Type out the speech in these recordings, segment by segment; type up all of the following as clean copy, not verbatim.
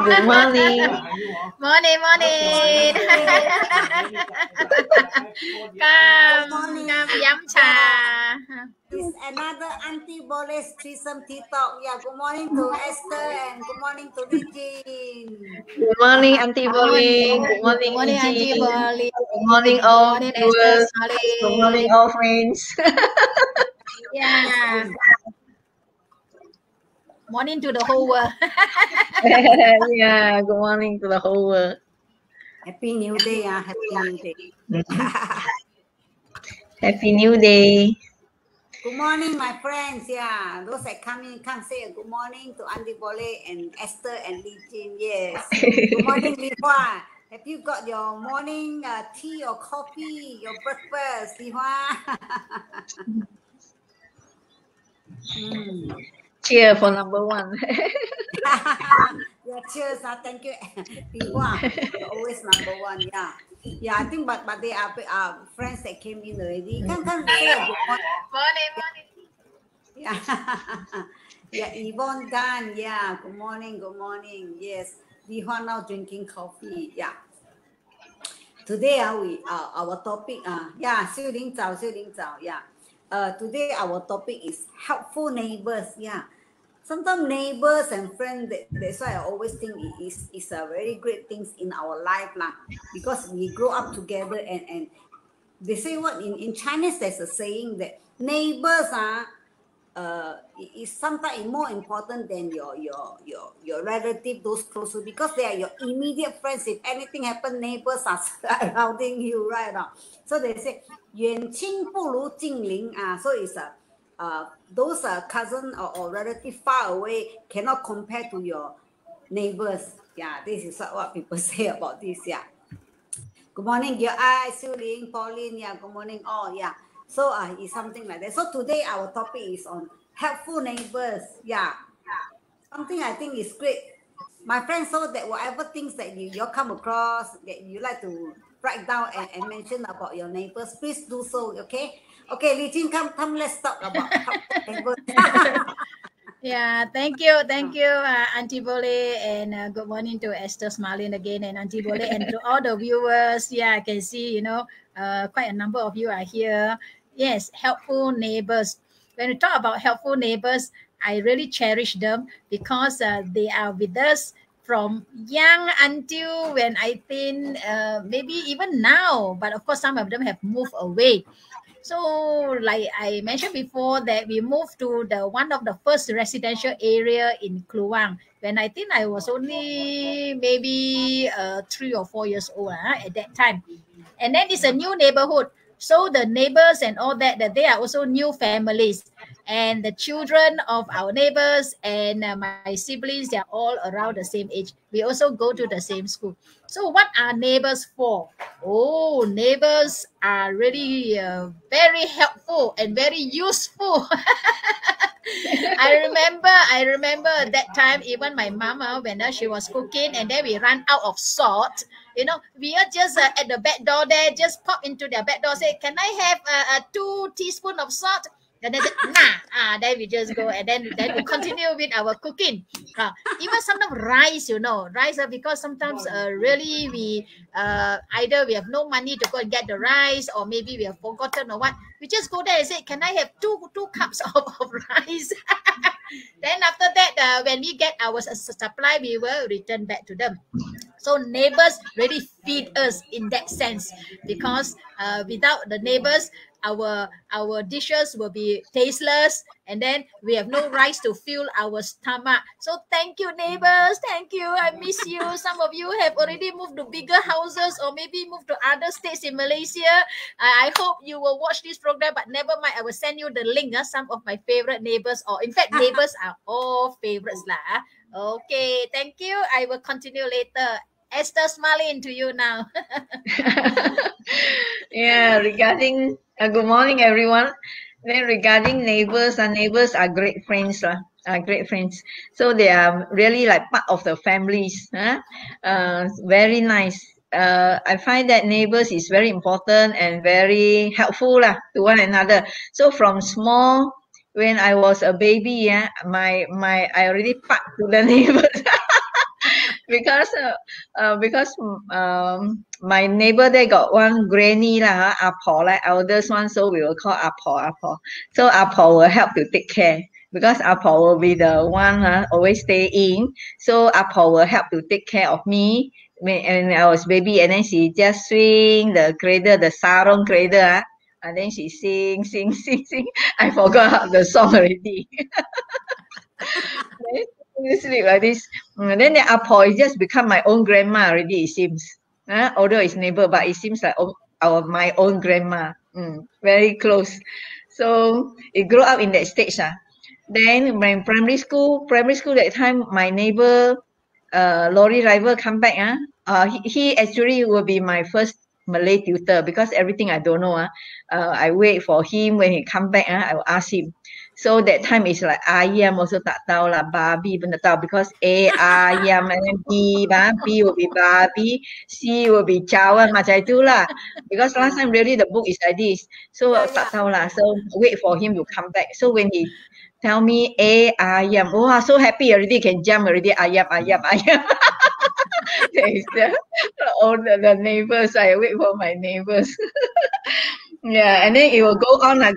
Good morning. Morning. Come, yum cha. It's another Auntie Bole's Triosome Tea Talk. Yeah, good morning to Esther and good morning to Regine. Good morning, Auntie Bowling. Good morning, Good morning, Auntie Eugene. Bolly. Good morning, Good all morning, viewers. Esther Good morning, all friends. Yeah. Morning to the whole world. Yeah, good morning to the whole world. Happy New Day, Happy New Day. Happy New Day. Good morning, my friends. Yeah, those that come in, come say a good morning to Auntie Bole and Esther and Regine. Yes. Good morning, Li Hua. Have you got your morning tea or coffee, your breakfast, Li Hua? Cheer for number one. Yeah, cheers. Thank you, Li Hua. You're always number one. Yeah. Yeah, I think, but they are friends that came in already. Come say a good morning. Morning. Yeah. Yeah, Yvonne Dan. Yeah, good morning. Yes, Li Hua now drinking coffee. Yeah. Today our topic yeah, Xiu Ling Zhao. Yeah. Today our topic is helpful neighbors. Yeah. Sometimes neighbors and friends, that's why I always think it is a very great things in our life lah. Because we grow up together and they say what in Chinese there's a saying that neighbors is sometimes more important than your relative, those close to, because they are your immediate friends. If anything happen, neighbors are surrounding you, right? So they say 远亲不如近邻 so it's those cousin or relative far away cannot compare to your neighbors. Yeah, this is what people say about this. Yeah. Good morning, your eyes, Su Ling, Pauline. Yeah, good morning, all. Yeah. So it's something like that. So today our topic is on helpful neighbors. Yeah. Something I think is great. My friends, so that whatever things that you come across that you like to write down and mention about your neighbors, please do so. Okay. Okay, Li Jin, come. Let's talk about helpful neighbors. Yeah, thank you, Auntie Bole, and good morning to Esther smiling again, and Auntie Bole, and to all the viewers. Yeah, I can see, quite a number of you are here. Yes, helpful neighbors. When we talk about helpful neighbors, I really cherish them because they are with us from young until when I think maybe even now. But of course, some of them have moved away. So, like I mentioned before, that we moved to the one of the first residential area in Kluang when I think I was only maybe 3 or 4 years old at that time. And then it's a new neighborhood. So the neighbors and all that they are also new families. And the children of our neighbors and my siblings, they are all around the same age. We also go to the same school. So what are neighbors for? Oh, neighbors are really very helpful and very useful. I remember that time, even my mama, when she was cooking and then we ran out of salt, we are just at the back door there, just pop into their back door, say, can I have 2 teaspoons of salt? And then then we just go and then we continue with our cooking. Even sometimes rice, because sometimes really we either we have no money to go and get the rice, or maybe we have forgotten or what. We just go there and say, can I have two cups of rice? Then after that, when we get our supply, we will return back to them. So neighbors really feed us in that sense, because without the neighbors, our dishes will be tasteless, and then we have no rice to fill our stomach. So thank you, neighbors. Thank you. I miss you. Some of you have already moved to bigger houses or maybe moved to other states in Malaysia. I hope you will watch this program, but never mind. I will send you the link. Some of my favorite neighbors, or in fact, neighbors are all favorites lah. Okay, thank you. I will continue later. Esther, smiling to you now. Yeah, regarding good morning, everyone. Then regarding neighbors, neighbors are great friends, are great friends. So they are really like part of the families. Very nice. I find that neighbors is very important and very helpful to one another. So from small when I was a baby, yeah, I already packed to the neighbors because my neighbor there got one granny lah, apo like eldest one, so we will call apo. So apo will help to take care because apo will be the one always stay in. So apo will help to take care of me when I was baby, and then she just swing the cradle, the sarong cradle, and then she sing. I forgot the song already. Then sleep like this. Then the Apo is just become my own grandma already, it seems. Although it's neighbor, but it seems like my own grandma. Very close. So it grew up in that stage. Then when primary school that time, my neighbor, lorry driver come back. He actually will be my first Malay tutor because everything I don't know. I wait for him when he come back. I will ask him. So that time is like ayam also tak tahu lah, babi pun tak tahu because A ayam and then B babi will be babi, C will be cawan macam itulah. Because last time really the book is like this. So tak tahu lah. So wait for him to come back. So when he tell me A ayam, wow, so happy already, can jump already, ayam. The neighbors, I wait for my neighbors. Yeah, and then it will go on. I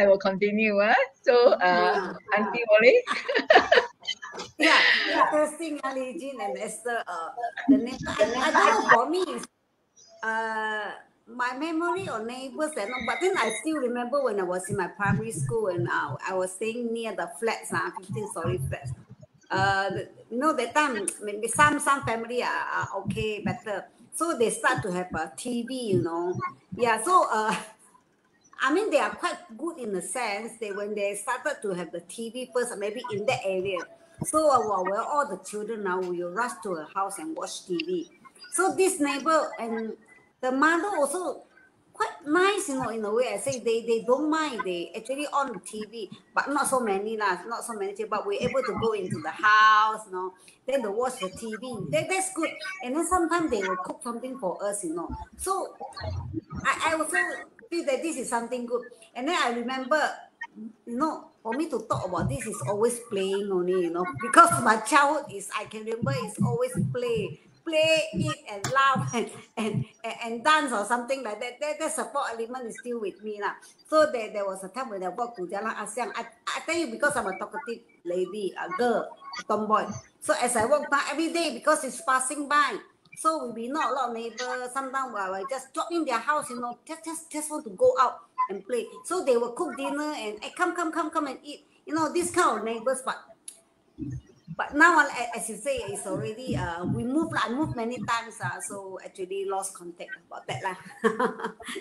will continue. So, Auntie Molly. Yeah, interesting, Ali Jean and Esther. The name, I don't know, for me, my memory of neighbors, but then I still remember when I was in my primary school and I was staying near the flats, 15-story flats. That time maybe some family are okay, better. So they start to have a TV, Yeah, so I mean, they are quite good in the sense that when they started to have the TV first, maybe in that area. So where all the children now will rush to a house and watch TV. So this neighbor and the mother also quite nice, in a way. I say they don't mind. They actually on the TV, but not so many, but we're able to go into the house, then they watch the TV. That's good. And then sometimes they will cook something for us, So I also feel that this is something good. And then I remember, for me to talk about this is always playing only, because my childhood I can remember is always play, eat and laugh and dance or something like that. That support element is still with me. So there was a time when I walked to Jalan Asyang. I tell you, because I'm a talkative lady, a girl, a tomboy. So as I walk down every day, because it's passing by, so we know a lot of neighbors. Sometimes I just drop in their house, just want to go out and play. So they will cook dinner and come and eat. This kind of neighbors. But now, as you say, it's already I moved many times. So actually lost contact about that lah.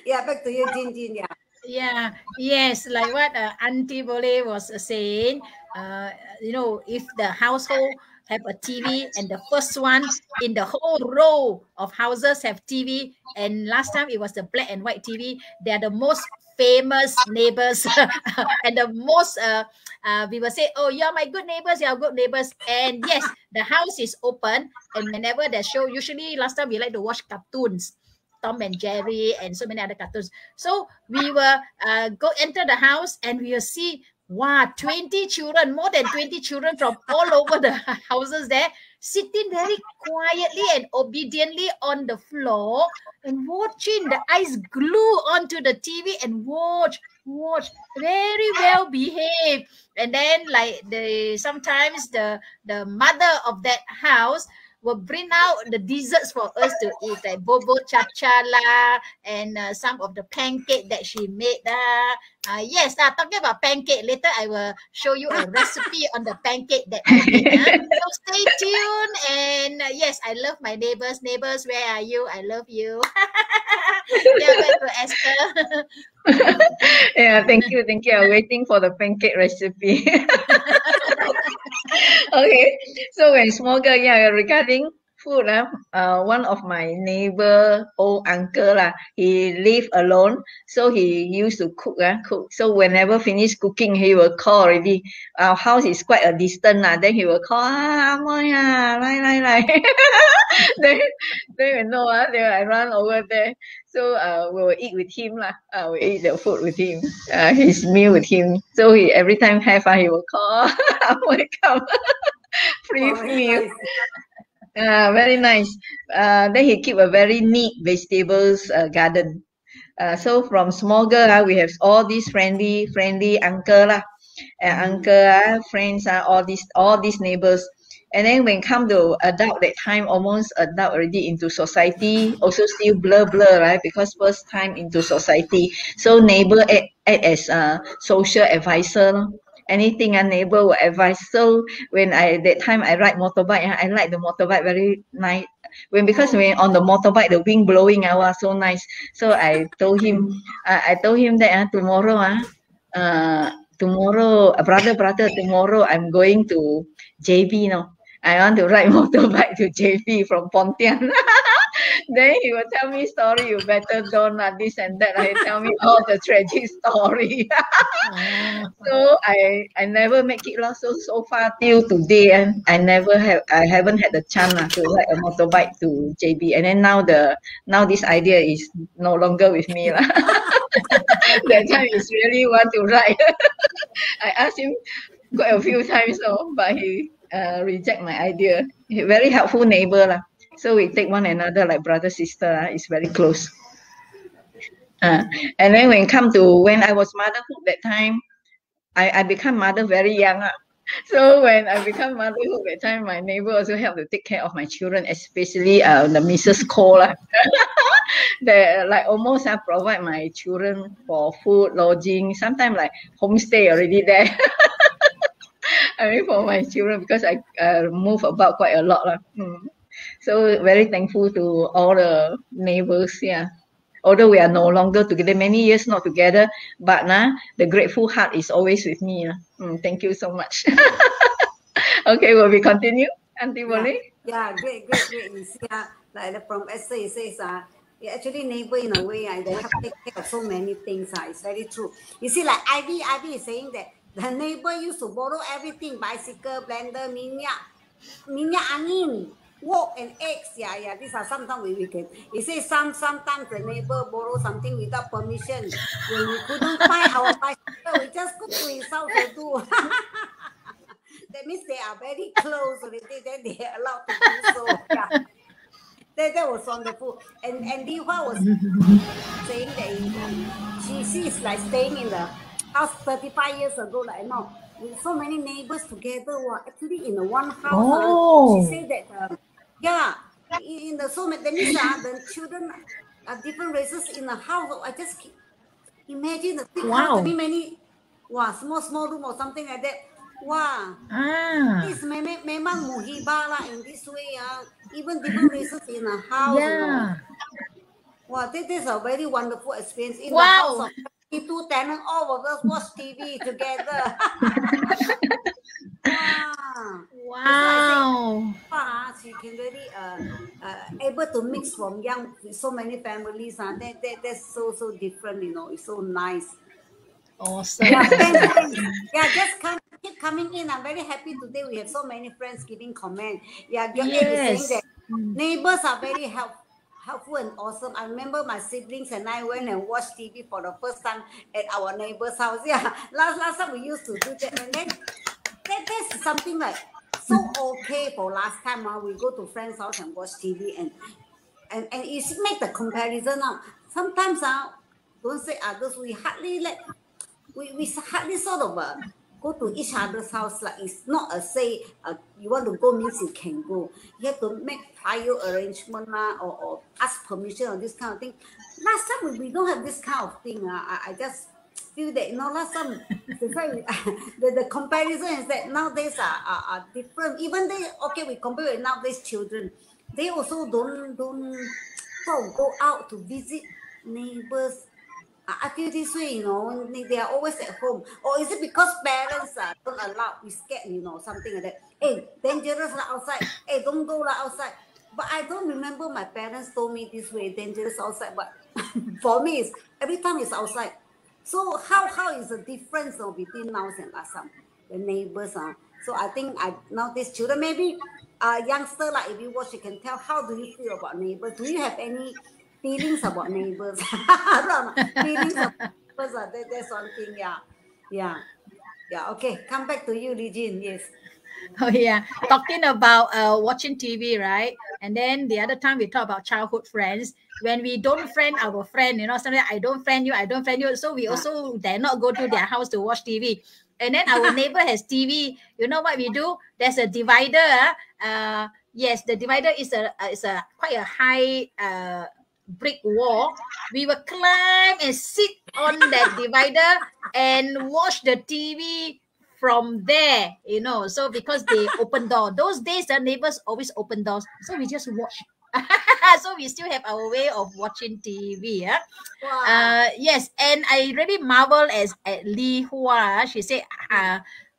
Yeah, back to you, Jin. Yeah. Yeah, yes, like what Auntie Bole was saying, if the household have a TV and the first one in the whole row of houses have TV, and last time it was the black and white TV, they are the most famous neighbors and the most, we will say, oh, you're my good neighbors, you're good neighbors. And yes, the house is open, and whenever they show, usually last time we like to watch cartoons, Tom and Jerry and so many other cartoons. So we will enter the house and we will see, wow, 20 children, more than 20 children from all over the houses there, sitting very quietly and obediently on the floor and watching, the eyes glued onto the TV and watch, very well behaved. And then sometimes the mother of that house will bring out the desserts for us to eat, like bobo cha-cha lah, and some of the pancake that she made. Yes, talking about pancake, later I will show you a recipe on the pancake that I made. So stay tuned. And yes, I love my neighbors. Neighbors, where are you? I love you. Yeah, back to Esther. Yeah, thank you. I'm waiting for the pancake recipe. Okay, so when small girl, regarding food. One of my neighbor, old uncle, he live alone. So he used to cook. So whenever finish cooking, he will call already. Our house is quite a distance. Then he will call, Amoy, lai. then, then you know, then I run over there. So we will eat with him. We eat the food with him, his meal with him. So he every time have, he will call, Amoy, come. Free Oh, very meal. nice. Very nice. Then he keep a very neat vegetables garden. So from small girl, we have all these friendly uncle uncle, friends, all these neighbors. And then when come to adult, that time almost adult already into society, also still blur, right? Because first time into society. So neighbor act as a social advisor. Anything a neighbor will advise. So when that time I ride motorbike, I like the motorbike very nice. Because when on the motorbike, the wind blowing, was so nice. So I told him, that tomorrow, tomorrow, brother, tomorrow I'm going to JB, I want to ride motorbike to JB from Pontian. Then he will tell me story, you better don't this and that. He tell me all the tragic story. So I never make it lost. So far till today, and I haven't had the chance to ride a motorbike to JB. And then now this idea is no longer with me. That time is really want to ride. I asked him quite a few times, but he reject my idea. He very helpful neighbor So we take one another like brother sister. It's very close. And then when I was motherhood that time, I become mother very young. So when I become motherhood that time, my neighbor also help to take care of my children, especially the Mrs. Cole. They like almost provide my children for food, lodging, sometimes like homestay already there. I mean for my children because I move about quite a lot. So very thankful to all the neighbors, Although we are no longer together, many years not together, but the grateful heart is always with me. Thank you so much. Okay, will we continue? Auntie Boleh? Yeah, great. You see, like from Esther, it says, actually neighbor in a way, they have to take care of so many things. It's very true. You see, like Ivy is saying that the neighbor used to borrow everything, bicycle, blender, minyak angin, wok and eggs. Yeah. These are sometimes we can. You say sometimes the neighbor borrow something without permission. When we couldn't find our bicycle, we just go to his house to do. That means they are very close already, then they are allowed to do so. Yeah. That was wonderful. And Liwa was saying that she is like staying in the house 35 years ago, like now, with so many neighbors together, actually in the one house. She said that in the so many, that means the children are different races in the house. I just imagine the big house, many small room or something like that. Wow. This memang muhibah lah in this way. Even different races in a house. Wow, this is a very wonderful experience. In the house of 22 tenants, all of us watch TV together. Wow. She can really able to mix from young with so many families. That's so different, It's so nice. Awesome. Thanks. Just keep coming in. I'm very happy today. We have so many friends giving comment. Your is saying that neighbors are very helpful and awesome. I remember my siblings and I went and watched TV for the first time at our neighbor's house. Last time we used to do that, and then that's something like so okay for last time. We go to friends' house and watch TV and you make the comparison now. Sometimes don't say others. We hardly sort of go to each other's house. Like it's not a say you want to go means you can go. You have to make prior arrangement or ask permission or this kind of thing. Last time we don't have this kind of thing. I just feel that last time the comparison is that nowadays are different. Even we compare with nowadays children, they also don't go out to visit neighbors. I feel this way, they are always at home. Or is it because parents don't allow, we scared, something like that. Hey, dangerous outside. Hey, don't go outside. But I don't remember my parents told me this way, dangerous outside. But for me, it's, every time it's outside. So how is the difference between now and last time? The neighbors. So I think now these children, maybe youngster, like if you watch, you can tell how do you feel about neighbors? Do you have any feelings about neighbors? I don't know. Feelings about neighbors. That's one thing. Yeah. Okay, come back to you, Li Jin. Yes. Oh yeah, talking about watching TV, right? And then the other time we talk about childhood friends. When we don't friend our friend, sometimes I don't friend you, I don't friend you. So we also dare not go to their house to watch TV. And then our neighbor has TV. You know what we do? There's a divider. Yes, the divider is a quite a high brick wall. We will climb and sit on that divider and watch the TV from there, so because they open door. Those days the neighbors always open doors, so we just watch. So we still have our way of watching TV. Wow. Yes, and I really marvel at Li Hua. She said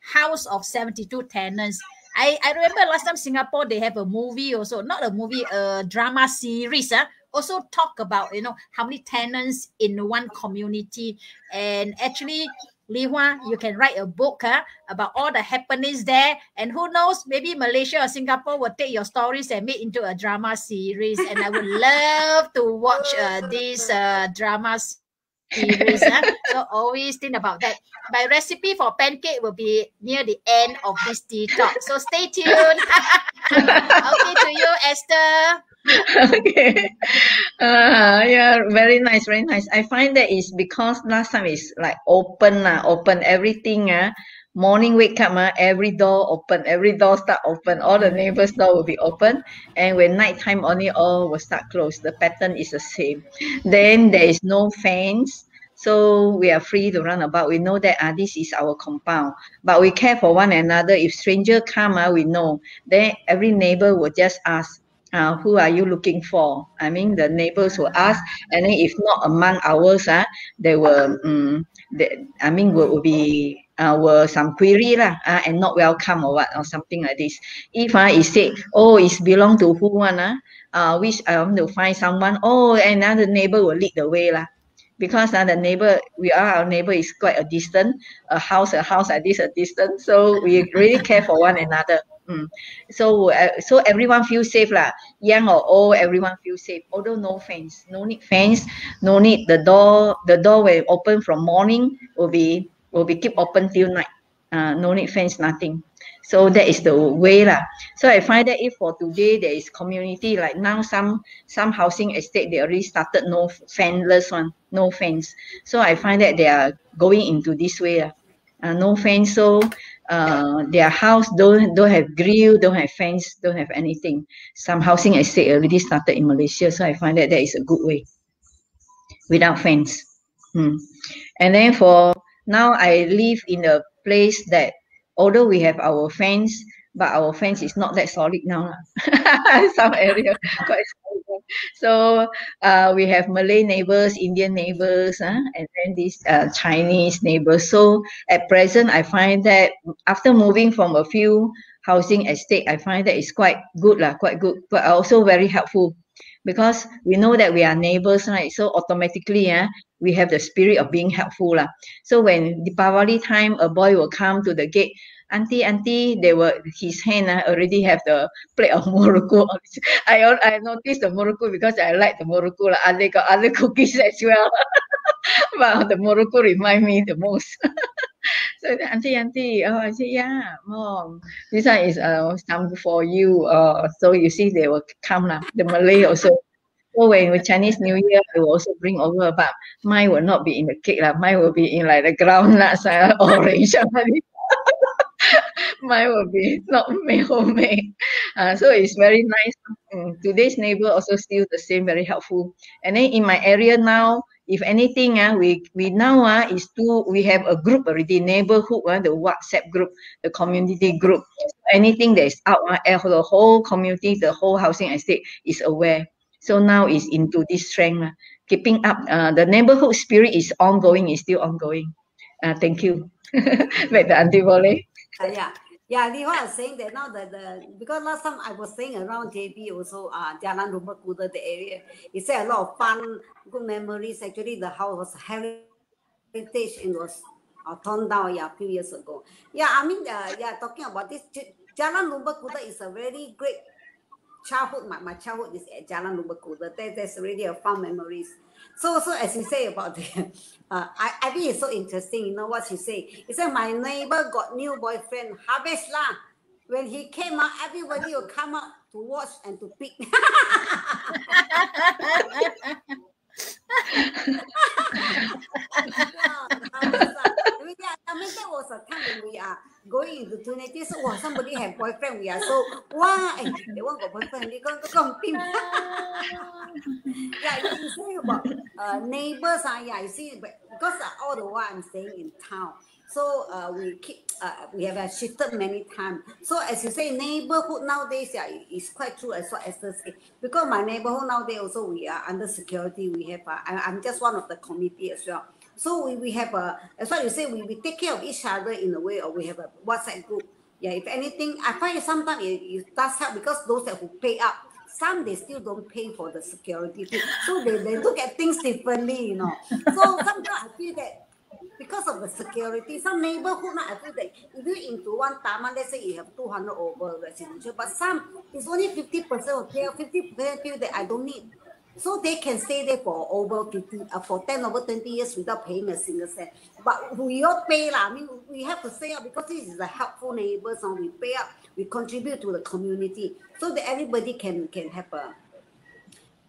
house of 72 tenants. I remember last time Singapore, they have a movie also, not a movie, a drama series, also talk about how many tenants in one community. And actually, Li Hua, you can write a book about all the happenings there. And who knows, maybe Malaysia or Singapore will take your stories and make into a drama series. And I would love to watch this drama series. So always think about that. My recipe for pancake will be near the end of this detox. So stay tuned. Okay, to you, Esther. Okay. Yeah, very nice, very nice. I find that is because last time is like open everything. Morning wake up, every door open, every door start open, all the neighbors' door will be open. And when night time only all will start closed. The pattern is the same. Then there is no fence. So we are free to run about. We know that this is our compound. But we care for one another. If stranger come, we know. Then every neighbor will just ask, who are you looking for? I mean, the neighbors will ask, and then if not among ours, they will, will be were some query lah, and not welcome or what or something like this. If it said, oh, it's belong to who one, which I want to find someone. Oh, another neighbor will lead the way lah. Because the neighbor, our neighbor is quite a distant, a house like this, a distance. So we really care for one another. So everyone feels safe lah. Young or old, everyone feels safe. Although no fence, no need fence, no need the door. The door will open from morning will be keep open till night. No need fence, nothing. So that is the way lah. So I find that if for today there is community, like now some housing estate, they already started no fenceless one, no fence. So I find that they are going into this way lah. No fence, so their house don't have grill, don't have fence, don't have anything. Some housing estate already started in Malaysia, so I find that is a good way without fence. And then for now, I live in a place that although we have our fence, but our fence is not that solid now. Some area quite solid. So we have Malay neighbors, Indian neighbors, and then these Chinese neighbors. So at present, I find that after moving from a few housing estate, I find that it's quite good, but also very helpful. Because we know that we are neighbors, right? So automatically, we have the spirit of being helpful. So when Deepavali time, a boy will come to the gate, Auntie, his hand already have the plate of murukku. I noticed the murukku because I like the murukku. They got other cookies as well. But the murukku remind me the most. So auntie, oh, I say, yeah, mom, this one is some for you. So you see, they will come lah. The Malay also. So when with Chinese New Year, I will also bring over, but mine will not be in the cake lah. Mine will be in like the groundnuts, orange. Mine will be not homemade. So it's very nice. Today's neighbor also still the same, very helpful. And then in my area now, if anything, we now we have a group already, neighborhood, the WhatsApp group, the community group. Anything that is out, the whole community, the whole housing estate is aware. So now is into this strength, keeping up. The neighborhood spirit is ongoing, is still ongoing. Thank you. Back to Auntie Boleh. Yeah. Yeah, Li Hua was saying that now because last time I was staying around JB also, Jalan Rumah Kuda, the area, he said a lot of fun, good memories. Actually, the house was heritage and was torn down, yeah, a few years ago. Yeah, I mean, yeah, talking about this, Jalan Rumah Kuda is a very great childhood. My childhood is at Jalan Lumba Kuda. There's really a fun memories. So as you say about the, I think it's so interesting. You know what she say? He said my neighbor got new boyfriend. Habis lah. When he came out, everybody will come out to watch and to pick. I mean, that was a time when we are going into teenagers. So, wow, somebody have boyfriend. We are so, wow, they want got boyfriend. They go compete. Yeah, you say about neighbors. Yeah, you see, because all the while I'm staying in town. So we have shifted many times. So as you say, neighborhood nowadays, yeah, is quite true as what Esther said. Because my neighborhood nowadays also we are under security. We have I'm just one of the committee as well. So we have as what you say, we take care of each other in a way, or we have a WhatsApp group. Yeah, if anything, I find sometimes it does help because those that who pay up, some they still don't pay for the security fee. So they look at things differently, you know. So sometimes I feel that because of the security, some neighborhood now I feel that if you into one taman, let's say you have 200 over residential, but some it's only 50% of there, 50% feel that I don't need. So they can stay there for over 10 over 20 years without paying a single cent. But we all pay lah. I mean, we have to stay up because this is a helpful neighbors and we pay up, we contribute to the community so that everybody can have a.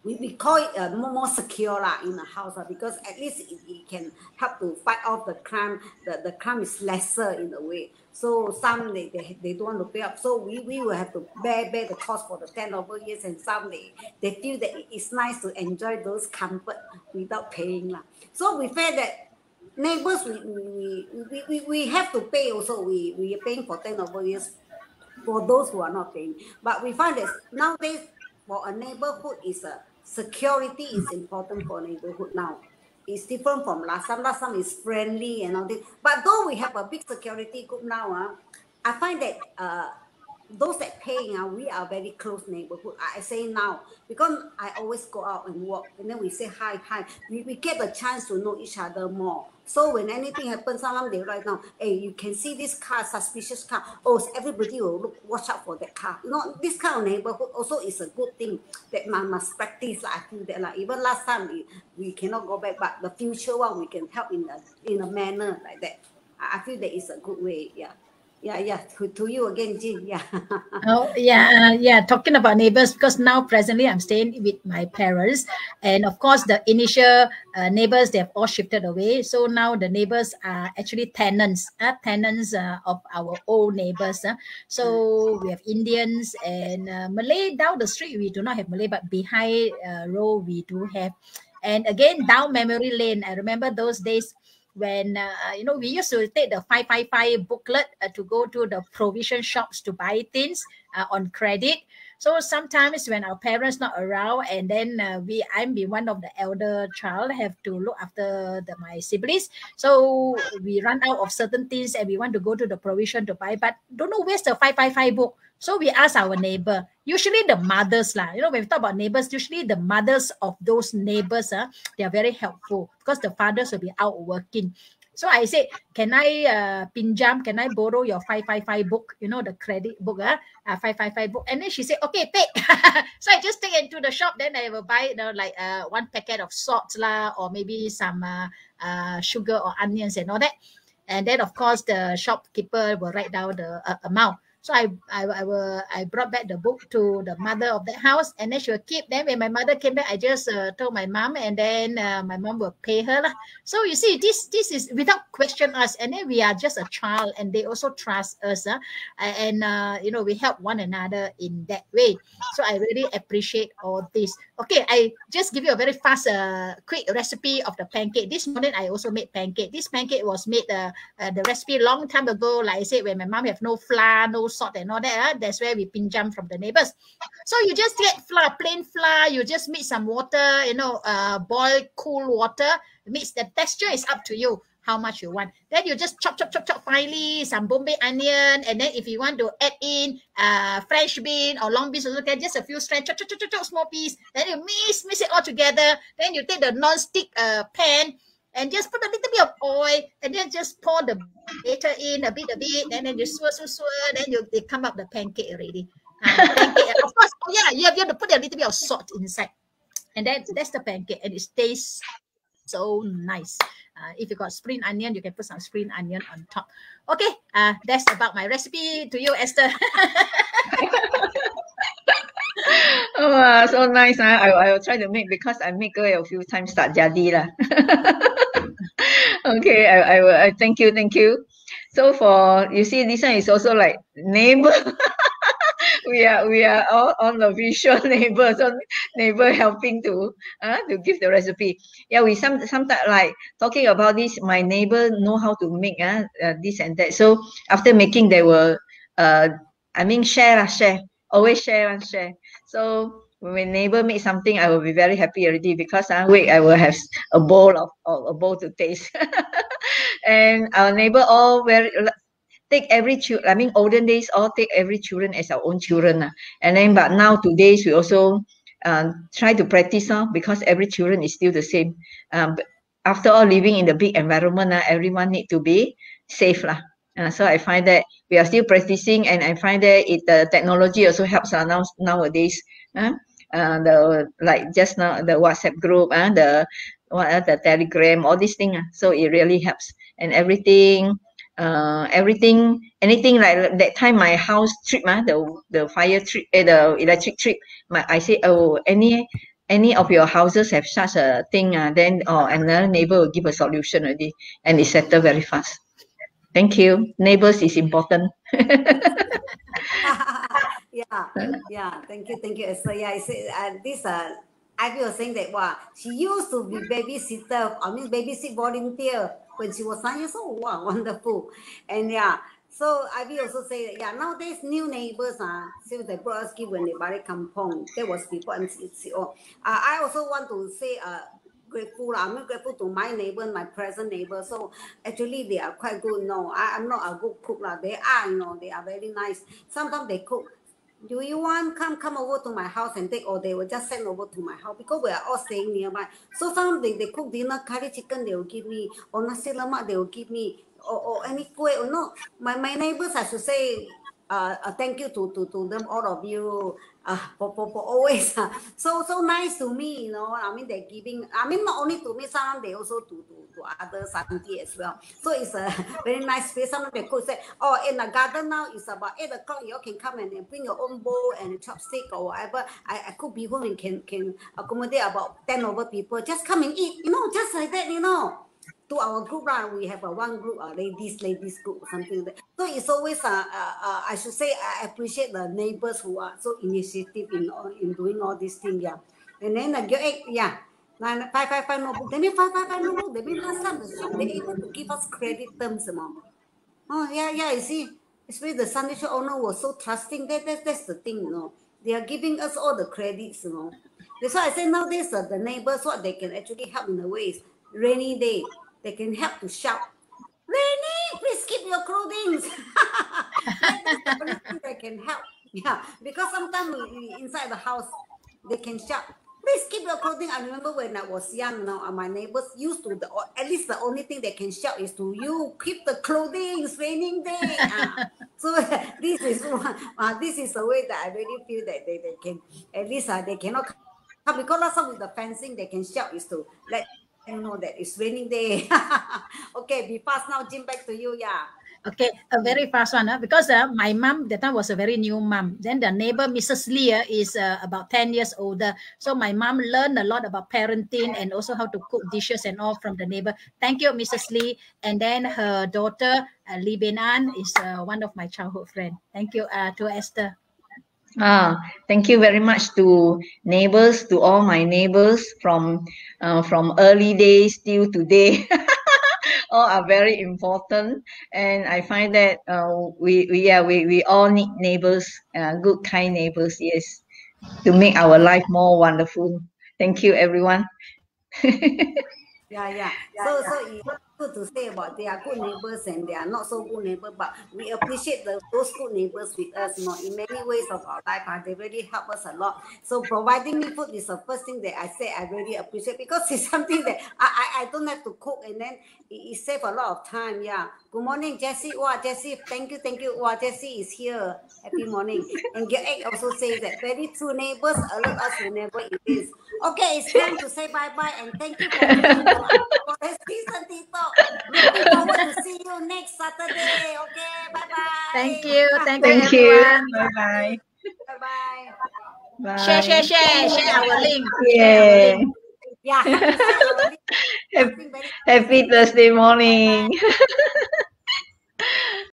We call it more secure in the house because at least it can help to fight off the crime. The crime is lesser in a way. So some they don't want to pay up. So we will have to bear the cost for the 10 over years, and some they feel that it's nice to enjoy those comfort without paying. So we feel that neighbors we have to pay also. We are paying for 10 over years for those who are not paying. But we find that nowadays for a neighborhood is security is important for neighborhood now. It's different from last time. Last time is friendly and all this. But though we have a big security group now, I find that those that paying, we are very close neighborhood. I say now because I always go out and walk, and then we say hi. We get a chance to know each other more. So when anything happens, sometimes they write down, hey, you can see this car, suspicious car. Oh, everybody will watch out for that car. You know, this kind of neighborhood also is a good thing that must practice. I feel that even last time we cannot go back, but the future one we can help in a manner like that. I feel that is a good way. Yeah. To you again, Jean. Yeah. Oh, yeah. Talking about neighbors, because now presently I'm staying with my parents, and of course the initial neighbors, they have all shifted away. So now the neighbors are actually tenants of our old neighbors. So we have Indians and Malay down the street. We do not have Malay, but behind row we do have. And again, down memory lane, I remember those days when we used to take the 555 booklet to go to the provision shops to buy things on credit. So sometimes when our parents not around, and then I'm be one of the elder child, have to look after my siblings. So we run out of certain things and we want to go to the provision to buy, but don't know where's the 555 book. So we ask our neighbor, usually the mothers lah. When we talk about neighbors, usually the mothers of those neighbors, they are very helpful because the fathers will be out working. So I said, can I pinjam? Can I borrow your 555 book? The credit book, 555 book. And then she said, okay, take. So I just take it into the shop. Then I will buy like one packet of salt lah, or maybe some sugar or onions and all that. And then of course the shopkeeper will write down the amount. So I brought back the book to the mother of the house, and then she will keep. Then when my mother came back, I just told my mom, and then my mom will pay her lah. So you see, this is without question us, and then we are just a child, and they also trust us, and we help one another in that way. So I really appreciate all this. Okay, I just give you a very fast, quick recipe of the pancake. This morning I also made pancake. This pancake was made the recipe long time ago. Like I said, when my mom have no flour, no salt and all that, that's where we pinjam from the neighbors. So you just get flour, plain flour, you just mix some water, boil cool water, mix. The texture is up to you. how much you want. Then you just chop finely some Bombay onion, and then if you want to add in French bean or long beans, also can just a few strands, chop small piece. Then you mix it all together. Then you take the non-stick pan and just put a little bit of oil, and then just pour the batter in a bit, and then you swirl, then they come up the pancake already. Pancake, of course. Oh yeah, you have to put a little bit of salt inside, and then that's the pancake, and it tastes so nice. If you got spring onion, you can put some spring onion on top. Okay, that's about my recipe. To you, Esther. Oh, so nice. I will try to make, because I make a few times tak jadi lah. Okay, I will. Thank you. So you see, this one is also like neighbor. we are all on the visual neighbor, so neighbor helping to give the recipe. Yeah, we sometimes like talking about this. My neighbor know how to make this and that. So after making, they will share. Always share. So when neighbor make something, I will be very happy already, because wait, I will have a bowl to taste. And our neighbor all take every olden days all take every children as our own children. And then but nowadays we also try to practice because every children is still the same. After all, living in the big environment, everyone need to be safe lah. So I find that we are still practicing, and I find that the technology also helps nowadays. Like just now, the WhatsApp group, the Telegram, all these things. So it really helps, and anything like that time my house trip, the fire trip, the electric trip. I say, oh, any of your houses have such a thing, then another neighbor will give a solution already, and it's settled very fast. Thank you. Neighbors is important. Yeah. Thank you. So yeah, I say this. Ivy was saying that she used to be babysit volunteer when she was 9 years old. Wow, wonderful. And yeah, so Ivy also say that nowadays new neighbors since they brought us gift when they bought kampong. That was before MCO. I also want to say grateful. I'm grateful to my neighbor, my present neighbor. So actually they are quite good. No, I'm not a good cook lah. They are, they are very nice. Sometimes they cook. Do you want come over to my house and take, or they will just send over to my house, because we are all staying nearby. So sometimes they cook dinner, curry chicken they will give me, or nasi lemak they will give me, or any kueh or no. My neighbors, I should say thank you to them, all of you, for always so nice to me, they're giving, not only to me, sometimes they also to others, Auntie as well. So it's a very nice space. Sometimes they could say, in the garden now it's about 8 o'clock, you all can come and bring your own bowl and chopstick or whatever. I cook bee hoon and can accommodate about 10 over people. Just come and eat, just like that, To our group, we have one group, ladies group or something like that. So it's always, I should say, I appreciate the neighbors who are so initiative in doing all these things, yeah. And then the egg, yeah. 555 notebook. That means 555 notebook. That means last time the shop, they're able to give us credit terms, Oh, yeah, you see. Especially the Sunday shop owner was so trusting. That's the thing, They are giving us all the credits, That's why I say nowadays the neighbors, what they can actually help in a way is rainy day. They can help to shout, Rainy, please keep your clothing. That's the only thing they can help. Yeah, because sometimes inside the house, they can shout, please keep your clothing. I remember when I was young, my neighbors used to, at least the only thing they can shout is to you, keep the clothing, it's raining day. So this is the way that I really feel that they can, at least they cannot come, because last time with the fencing, they can shout is to let know that it's raining day. Okay, be fast now, Jim, back to you, yeah. Okay, a very fast one, because my mom that time was a very new mom. Then the neighbor, Mrs. Lee, is about 10 years older. So my mom learned a lot about parenting and also how to cook dishes and all from the neighbor. Thank you, Mrs. Lee. And then her daughter, Lee Ben An, is one of my childhood friends. Thank you to Esther. Thank you very much to neighbors, to all my neighbors from early days till today. All are very important, and I find that we all need neighbors, good, kind neighbors, yes, to make our life more wonderful. Thank you, everyone. Yeah. So it's good to say about they are good neighbors and they are not so good neighbors, but we appreciate those good neighbors with us, in many ways of our life. They really help us a lot. So providing me food is the first thing that I say I really appreciate, because it's something that I don't have to cook, and then it saves a lot of time. Yeah. Good morning, Jessie. Wow, Jessie, thank you. Wow, Jessie is here. Happy morning. And your egg also says that very true, neighbors alert us whenever it is. Okay, it's time to say bye-bye, and thank you for tuning to our season TikTok. Looking forward to see you next Saturday. Okay, Thank bye-bye. you. Thank you, Thank you. everyone. Bye-bye. Bye-bye. Share, Bye. share our link. Share our Yeah. link. Yeah, help me share our link. Hap- Something very Happy interesting. Thursday Bye-bye. morning.